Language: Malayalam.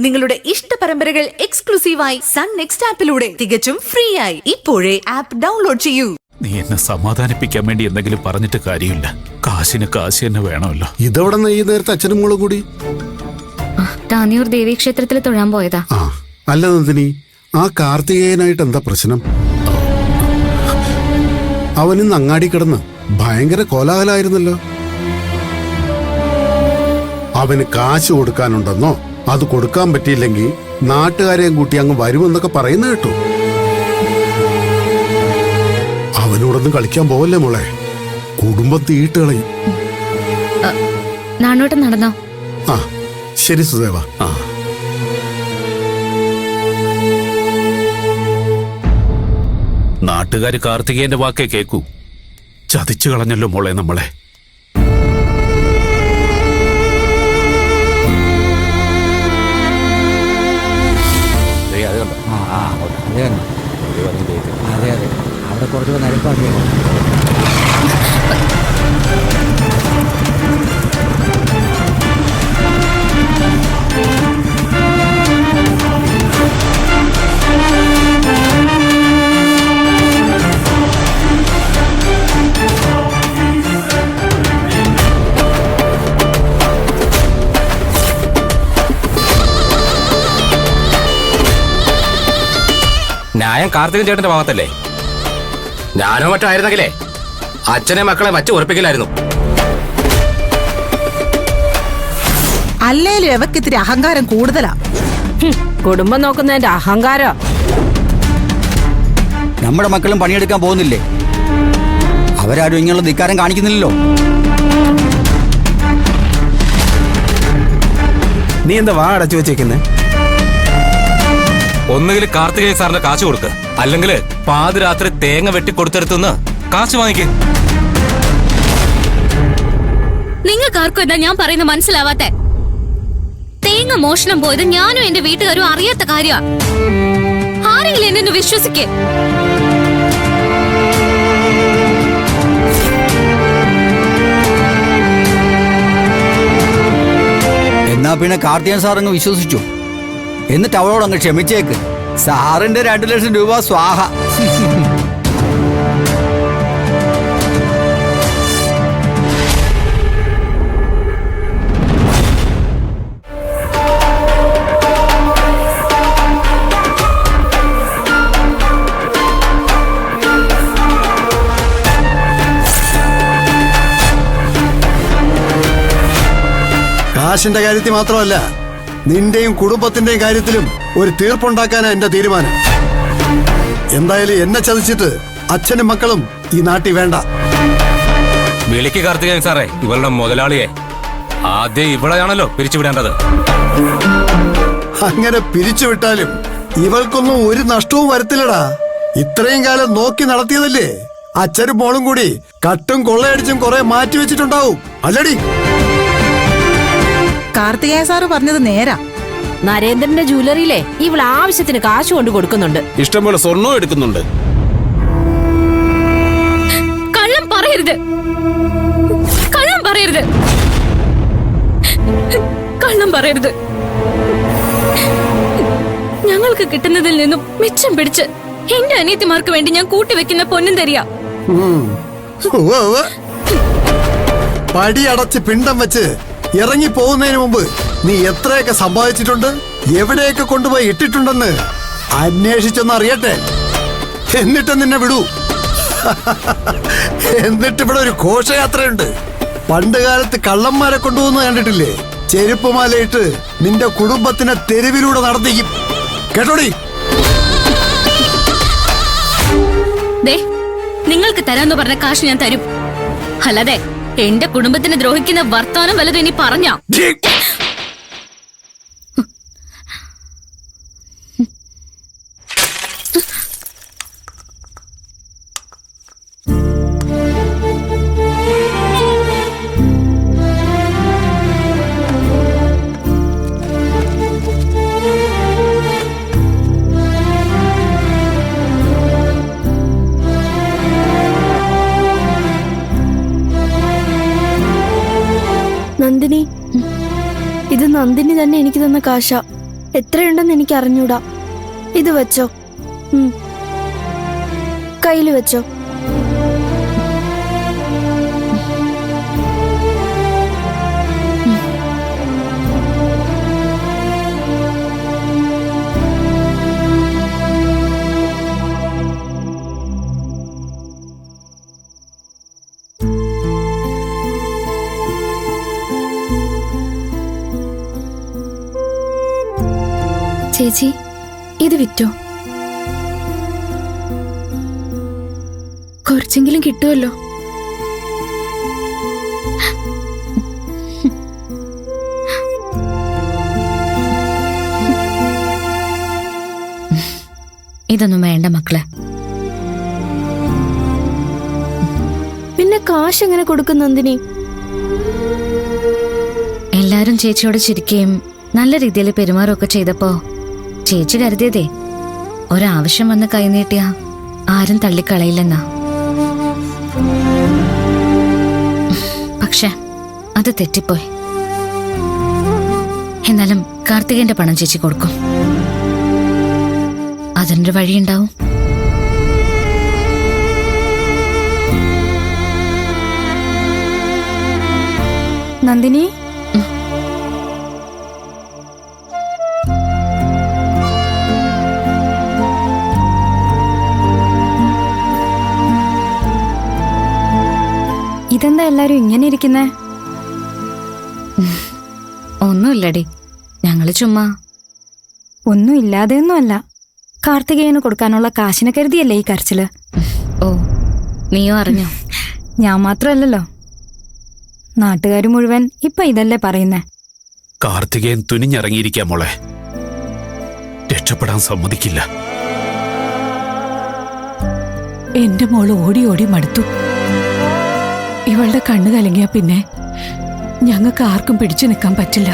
നിങ്ങളുടെ ഇഷ്ട പരമ്പരകൾ എക്സ്ക്ലൂസീവായി സൺ നെക്സ്റ്റ് ആപ്പിലൂടെ തികച്ചും ഫ്രീ ആയി. ഇപ്പോഴേ ആപ്പ് ഡൗൺലോഡ് ചെയ്യൂ. നീ എന്നെ സമാധാനിപ്പിക്കാൻ വേണ്ടി എന്തെങ്കിലും പറഞ്ഞിട്ട് കാര്യമില്ല. കാശിന് കാശ് തന്നെ വേണമല്ലോ. ഇതവിടെ ഈ നേരത്തെ അച്ഛനും മോളും കൂടി താന്നിയൂർ ദേവീക്ഷേത്രത്തിൽ തൊഴാൻ പോയതാ. അല്ല നന്ദിനി, ആ കാർത്തികേയനായിട്ട് എന്താ പ്രശ്നം? അവനിന്ന് അങ്ങാടി കിടന്ന് ഭയങ്കര കോലാഹലായിരുന്നല്ലോ. അവന് കാശ് കൊടുക്കാനുണ്ടെന്നോ അത് കൊടുക്കാൻ പറ്റിയില്ലെങ്കിൽ നാട്ടുകാരെയും കൂട്ടി അങ്ങ് വരുമെന്നൊക്കെ പറയുന്ന കേട്ടു. അവനോടൊന്നും കളിക്കാൻ പോവല്ലേ മോളെ, കുടുംബം തീയിട്ട് കളയും. നാണോട്ടം നടന്നോ? ആ ശരി സുദേവ. നാട്ടുകാര് കാർത്തികേയന്റെ വാക്കേ കേക്കൂ. ചതിച്ചു കളഞ്ഞല്ലോ മോളെ നമ്മളെ. അതെ അതെ, അവിടെ കുറച്ചുകൂടെ നരപ്പാണ്. ന്യായം കാർത്തികൻ ചേട്ടന്റെ ഭാഗത്തല്ലേ? ഞാനോ മറ്റോ ആയിരുന്നെങ്കിലേ അച്ഛനെ മക്കളെ വച്ച് ഉറപ്പിക്കില്ലായിരുന്നു. അല്ലേലും എവക്ക് ഇത്തിരി അഹങ്കാരം കൂടുതലാ. കുടുംബം നോക്കുന്നതിന്റെ അഹങ്കാരം. നമ്മുടെ മക്കളും പണിയെടുക്കാൻ പോകുന്നില്ലേ? അവരാരും ഇങ്ങനെയുള്ള ധിക്കാരം കാണിക്കുന്നില്ലല്ലോ. നീ എന്താ വാ അടച്ചു വെച്ചേക്കുന്നേ? ഒന്നുകിൽ കാർത്തികേയ സാറിന്റെ കാശ് കൊടുക്ക്, അല്ലെങ്കിൽ പാതിരാത്രി തേങ്ങ വെട്ടി കൊടുത്തെടുത്തുനിന്ന് കാശ് വാങ്ങിക്ക്. നിങ്ങൾക്കാർക്കും എന്താ ഞാൻ പറയുന്ന മനസ്സിലാവാത്തെ? തേങ്ങ മോഷണം പോയത് ഞാനും എന്റെ വീട്ടുകാരും അറിയാത്ത കാര്യമാ. ആരെങ്കിലും എന്നെ വിശ്വസിക്കേ? എന്നാ പിന്നെ കാർത്തികൻ സാർ അങ്ങ് വിശ്വസിച്ചു. എന്നിട്ട് അവളോടങ്ങ് ക്ഷമിച്ചേക്ക്. സാറിന്റെ 2 ലക്ഷം രൂപ സ്വാഹ. കാശിന്റെ കാര്യത്തിൽ മാത്രമല്ല, നിന്റെയും കുടുംബത്തിന്റെയും കാര്യത്തിലും ഒരു തീർപ്പുണ്ടാക്കാനാ എന്റെ തീരുമാനം. എന്തായാലും എന്നെ ചതിച്ചിട്ട് അച്ഛനും മക്കളും ഈ നാട്ടിൽ വേണ്ട. വിളിക്ക് കാർത്തികേയൻ സാറേ ഇവളുടെ മുതലാളിയെ. ആദ്യം ഇവളെയാണല്ലോ പിരിച്ചുവിടേണ്ടത്. അങ്ങനെ പിരിച്ചുവിട്ടാലും ഇവൾക്കൊന്നും ഒരു നഷ്ടവും വരത്തില്ലടാ. ഇത്രയും കാലം നോക്കി നടത്തിയതല്ലേ. അച്ഛനും മോളും കൂടി കട്ടും കൊള്ളയടിച്ചും കുറെ മാറ്റി വെച്ചിട്ടുണ്ടാവും അല്ലടി? കാർത്തികേയ സാറ് പറഞ്ഞത് നേരാ. നരേന്ദ്രന്റെ ജ്വല്ലറിയിലെ ഇവൾ ആവശ്യത്തിന് കാശ് കൊണ്ട് കൊടുക്കുന്നുണ്ട്. ഇഷ്ടംപോലെ സ്വർണ്ണവും എടുക്കുന്നുണ്ട്. കള്ളം പറയരുത്, കള്ളം പറയരുത്, കള്ളം പറയരുത്. ഞങ്ങൾക്ക് കിട്ടുന്നതിൽ നിന്നും മിച്ചം പിടിച്ച് എന്റെ അനിയത്തിമാർക്ക് വേണ്ടി ഞാൻ കൂട്ടിവെക്കുന്ന പൊന്നും തരിക. പടി അടച്ച് പിണ്ടം വെച്ച് ഇറങ്ങി പോകുന്നതിന് മുമ്പ് നീ എത്രയൊക്കെ സമ്പാദിച്ചിട്ടുണ്ട്, എവിടെയൊക്കെ കൊണ്ടുപോയി ഇട്ടിട്ടുണ്ടെന്ന് അന്വേഷിച്ചൊന്ന് അറിയട്ടെ. എന്നിട്ട് നിന്നെ വിടൂ. എന്നിട്ട് ഇവിടെ ഒരു ഘോഷയാത്രയുണ്ട്. പണ്ട് കാലത്ത് കള്ളന്മാരെ കൊണ്ടുപോകുന്ന കണ്ടിട്ടില്ലേ? ചെരുപ്പുമാലയിട്ട് നിന്റെ കുടുംബത്തിനെ തെരുവിലൂടെ നടത്തിക്കും. കേട്ടോടി? നിങ്ങൾക്ക് തരാന്ന് പറഞ്ഞ കാശ് ഞാൻ തരും. അല്ലാതെ എന്റെ കുടുംബത്തിനെ ദ്രോഹിക്കുന്ന വർത്തമാനം വല്ലതും ഇനി പറഞ്ഞ നന്ദിനി, ഇത് നന്ദിനി തന്നെ എനിക്ക് തന്ന കാശ. എത്രയുണ്ടെന്ന് എനിക്ക് അറിഞ്ഞൂടാ. ഇത് വെച്ചോ, കയ്യിൽ വെച്ചോ. ചേച്ചി, ഇത് വിറ്റോ, കുറച്ചെങ്കിലും കിട്ടുമല്ലോ. ഇതൊന്നും വേണ്ട മക്കളെ. പിന്നെ കാശ് എങ്ങനെ കൊടുക്കും നന്ദിനി? എല്ലാരും ചേച്ചിയോട് ചിരിക്കുകയും നല്ല രീതിയിൽ പെരുമാറുകയൊക്കെ ചെയ്തപ്പോ ചേച്ചി കരുതിയതേ ഒരാവശ്യം വന്ന് കൈനീട്ടിയ ആരും തള്ളിക്കളയില്ലെന്നാ. പക്ഷെ അത് തെറ്റിപ്പോയി. എന്നാലും കാർത്തികന്റെ പണം ചേച്ചി കൊടുക്കും. അതിനൊരു വഴിയുണ്ടാവും. നന്ദിനി, ഇതെന്താ എല്ലാരും ഇങ്ങനെ ഇരിക്കുന്നേ? ഒന്നുമില്ലടി, ഞങ്ങള് ചുമ്മാ. ഒന്നും ഇല്ലാതെയൊന്നുമല്ല. കാർത്തികേയന് കൊടുക്കാനുള്ള കാശിനെ കരുതിയല്ലേ ഈ കരച്ചില്? ഓ, നീയോ അറിഞ്ഞോ? ഞാൻ മാത്രമല്ലല്ലോ, നാട്ടുകാര് മുഴുവൻ ഇപ്പൊ ഇതല്ലേ പറയുന്നേ. കാർത്തികേയൻ തുനിഞ്ഞിറങ്ങിയിരിക്കാം മോളെ. രക്ഷപ്പെടാൻ സമ്മതിക്കില്ല. എന്റെ മോള് ഓടി ഓടി മടുത്തു. ഇവളുടെ കണ്ണു കലങ്ങിയ പിന്നെ ഞങ്ങൾക്ക് ആർക്കും പിടിച്ചു നിൽക്കാൻ പറ്റില്ല.